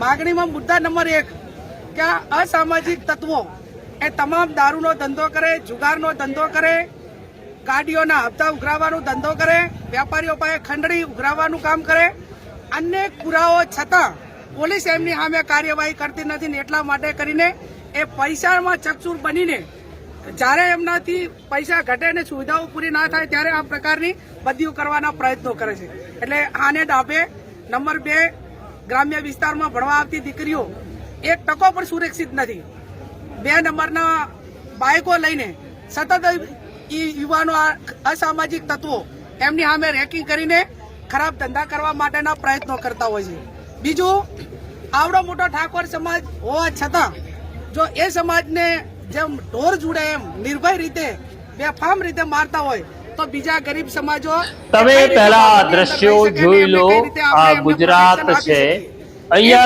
માગણીમાં મુદ્દા નંબર 1 કે આ અસામાજિક તત્વો એ તમામ દારૂનો ધંધો કરે, જુગારનો ધંધો કરે, ગાડીઓના હપ્તા ઉઘરાવવાનો ધંધો કરે, વેપારીઓ પાસે ખંડણી ઉઘરાવવાનું કામ કરે. અનેક પુરાવો છતાં પોલીસ એમની સામે કાર્યવાહી કરતી નથી ને એટલા માટે કરીને એ પૈસામાં ચકચૂર બનીને જ્યારે એમનાથી પૈસા ઘટે ને સુવિધાઓ પૂરી ના થાય ત્યારે આ પ્રકારની બદલીઓ કરવાના પ્રયત્નો કરે છે. એટલે આને ડાબે નંબર 2 ગ્રામ્ય વિસ્તારમાં ભણવા આવતી દીકરીઓ 1% પણ સુરક્ષિત નથી. 2 નંબરના બાઇકો લઈને સતત યુવાનો અસામાજિક તત્વો એમની સામે રેકિંગ કરીને ખરાબ ધંધા કરવા માટેના પ્રયત્નો કરતા હોય છે. બીજું, આવડો મોટો ઠાકોર સમાજ હોવા છતાં જો એ સમાજને જેમ ઢોર જુડે એમ નિર્ભય રીતે બેફામ રીતે મારતા હોય તો બીજા ગરીબ સમાજો તમે પહેલા દ્રશ્યો જોઈ લો. આ ગુજરાત છે. અહીંયા